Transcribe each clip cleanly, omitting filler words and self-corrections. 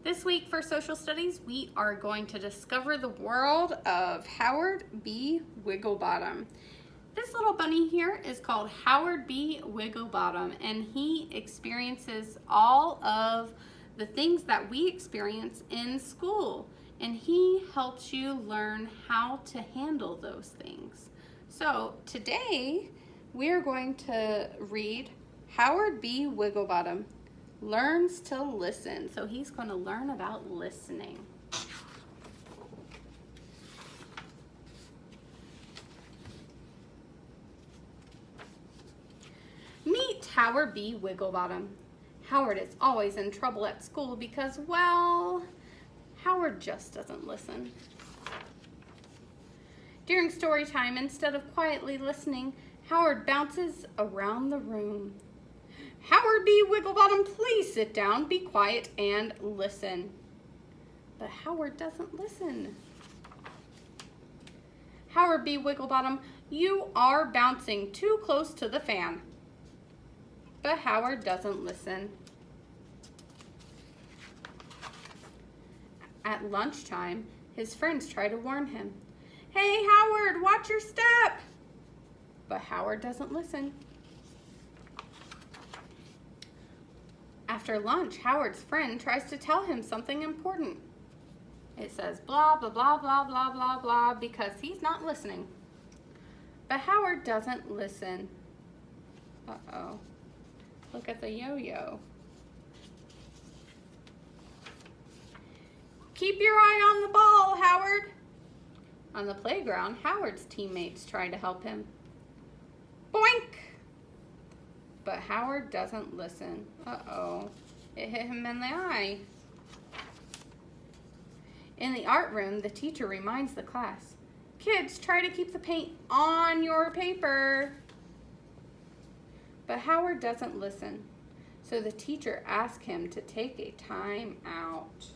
This week for social studies, we are going to discover the world of Howard B. Wigglebottom. This little bunny here is called Howard B. Wigglebottom, and he experiences all of the things that we experience in school, and he helps you learn how to handle those things. So today we're going to read Howard B. Wigglebottom learns to listen. So he's going to learn about listening. Meet Howard B. Wigglebottom. Howard is always in trouble at school because, well, Howard just doesn't listen. During story time, instead of quietly listening, Howard bounces around the room. Howard B. Wigglebottom, please sit down, be quiet, and listen. But Howard doesn't listen. Howard B. Wigglebottom, you are bouncing too close to the fan. But Howard doesn't listen. At lunchtime, his friends try to warn him. Hey, Howard, watch your step. But Howard doesn't listen. After lunch, Howard's friend tries to tell him something important. It says blah, blah, blah, blah, blah, blah, blah, because he's not listening. But Howard doesn't listen. Uh-oh. Look at the yo-yo. Keep your eye on the ball, Howard. On the playground, Howard's teammates try to help him. Boink! But Howard doesn't listen. Uh-oh. It hit him in the eye. In the art room, the teacher reminds the class, kids, try to keep the paint on your paper. But Howard doesn't listen, so the teacher asks him to take a time out.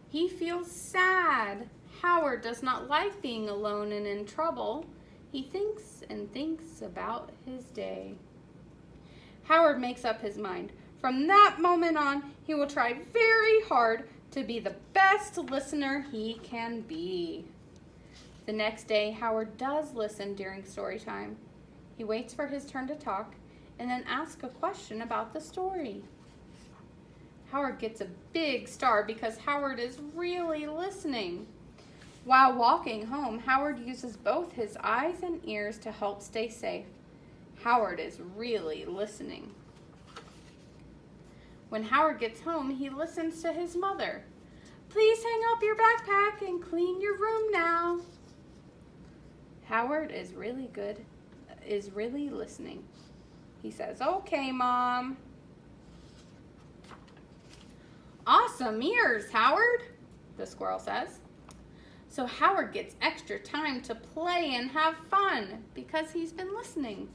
He feels sad. Howard does not like being alone and in trouble. He thinks and thinks about his day. Howard makes up his mind. From that moment on, he will try very hard to be the best listener he can be. The next day, Howard does listen during story time. He waits for his turn to talk and then asks a question about the story. Howard gets a big star because Howard is really listening. While walking home, Howard uses both his eyes and ears to help stay safe. Howard is really listening. When Howard gets home, he listens to his mother. Please hang up your backpack and clean your room now. Howard is really listening. He says, okay, Mom. Awesome ears, Howard, the squirrel says. So Howard gets extra time to play and have fun because he's been listening.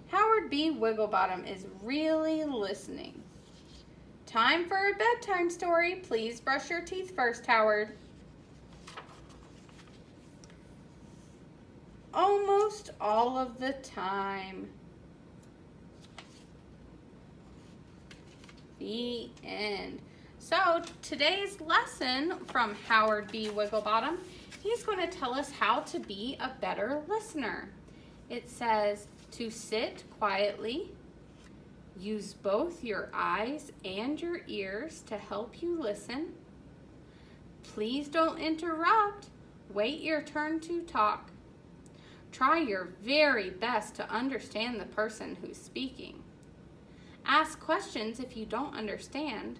Howard B. Wigglebottom is really listening. Time for a bedtime story. Please brush your teeth first, Howard. Almost all of the time. The end. So today's lesson from Howard B. Wigglebottom, he's going to tell us how to be a better listener. It says to sit quietly, use both your eyes and your ears to help you listen. Please don't interrupt. Wait your turn to talk. Try your very best to understand the person who's speaking. Ask questions if you don't understand.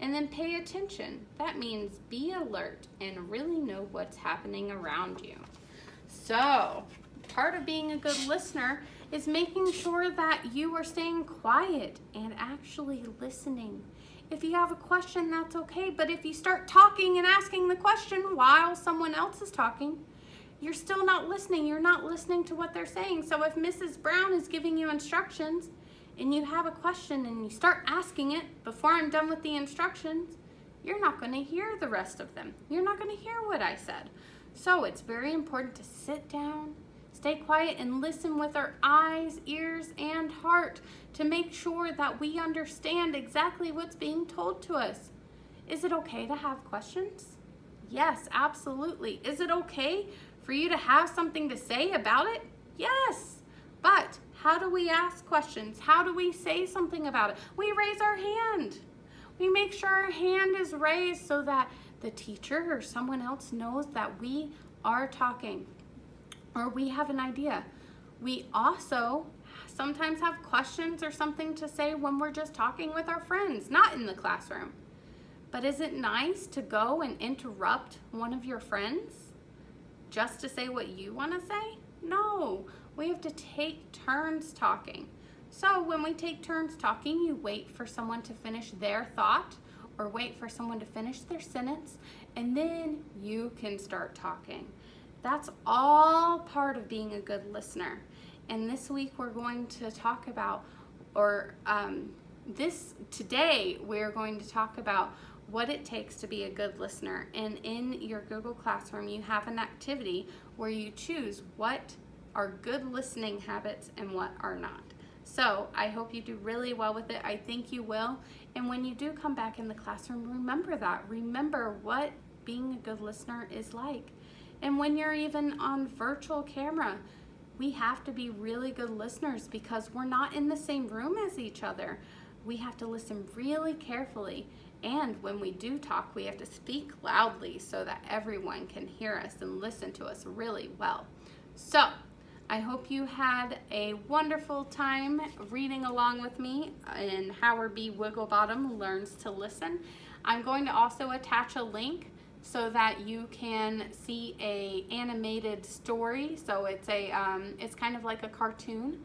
And then pay attention. That means be alert and really know what's happening around you. So, part of being a good listener is making sure that you are staying quiet and actually listening. If you have a question, that's okay. But if you start talking and asking the question while someone else is talking, you're still not listening. You're not listening to what they're saying. So if Mrs. Brown is giving you instructions, and you have a question and you start asking it before I'm done with the instructions, you're not going to hear the rest of them. You're not going to hear what I said. So it's very important to sit down, stay quiet and listen with our eyes, ears, and heart to make sure that we understand exactly what's being told to us. Is it okay to have questions? Yes, absolutely. Is it okay for you to have something to say about it? Yes. But how do we ask questions? How do we say something about it? We raise our hand. We make sure our hand is raised so that the teacher or someone else knows that we are talking or we have an idea. We also sometimes have questions or something to say when we're just talking with our friends, not in the classroom. But is it nice to go and interrupt one of your friends just to say what you want to say? No, we have to take turns talking. So when we take turns talking, you wait for someone to finish their thought or wait for someone to finish their sentence, and then you can start talking. That's all part of being a good listener. And this week we're going to talk about, today we're going to talk about what it takes to be a good listener. And in your Google Classroom, you have an activity where you choose what are good listening habits and what are not. So I hope you do really well with it. I think you will. And when you do come back in the classroom, remember that. Remember what being a good listener is like. And when you're even on virtual camera, we have to be really good listeners because we're not in the same room as each other. We have to listen really carefully. And when we do talk, we have to speak loudly so that everyone can hear us and listen to us really well. So I hope you had a wonderful time reading along with me in Howard B. Wigglebottom Learns to Listen. I'm going to also attach a link so that you can see a animated story. So it's it's kind of like a cartoon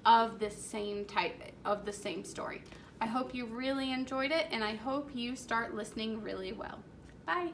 of the same story. I hope you really enjoyed it, and I hope you start listening really well. Bye.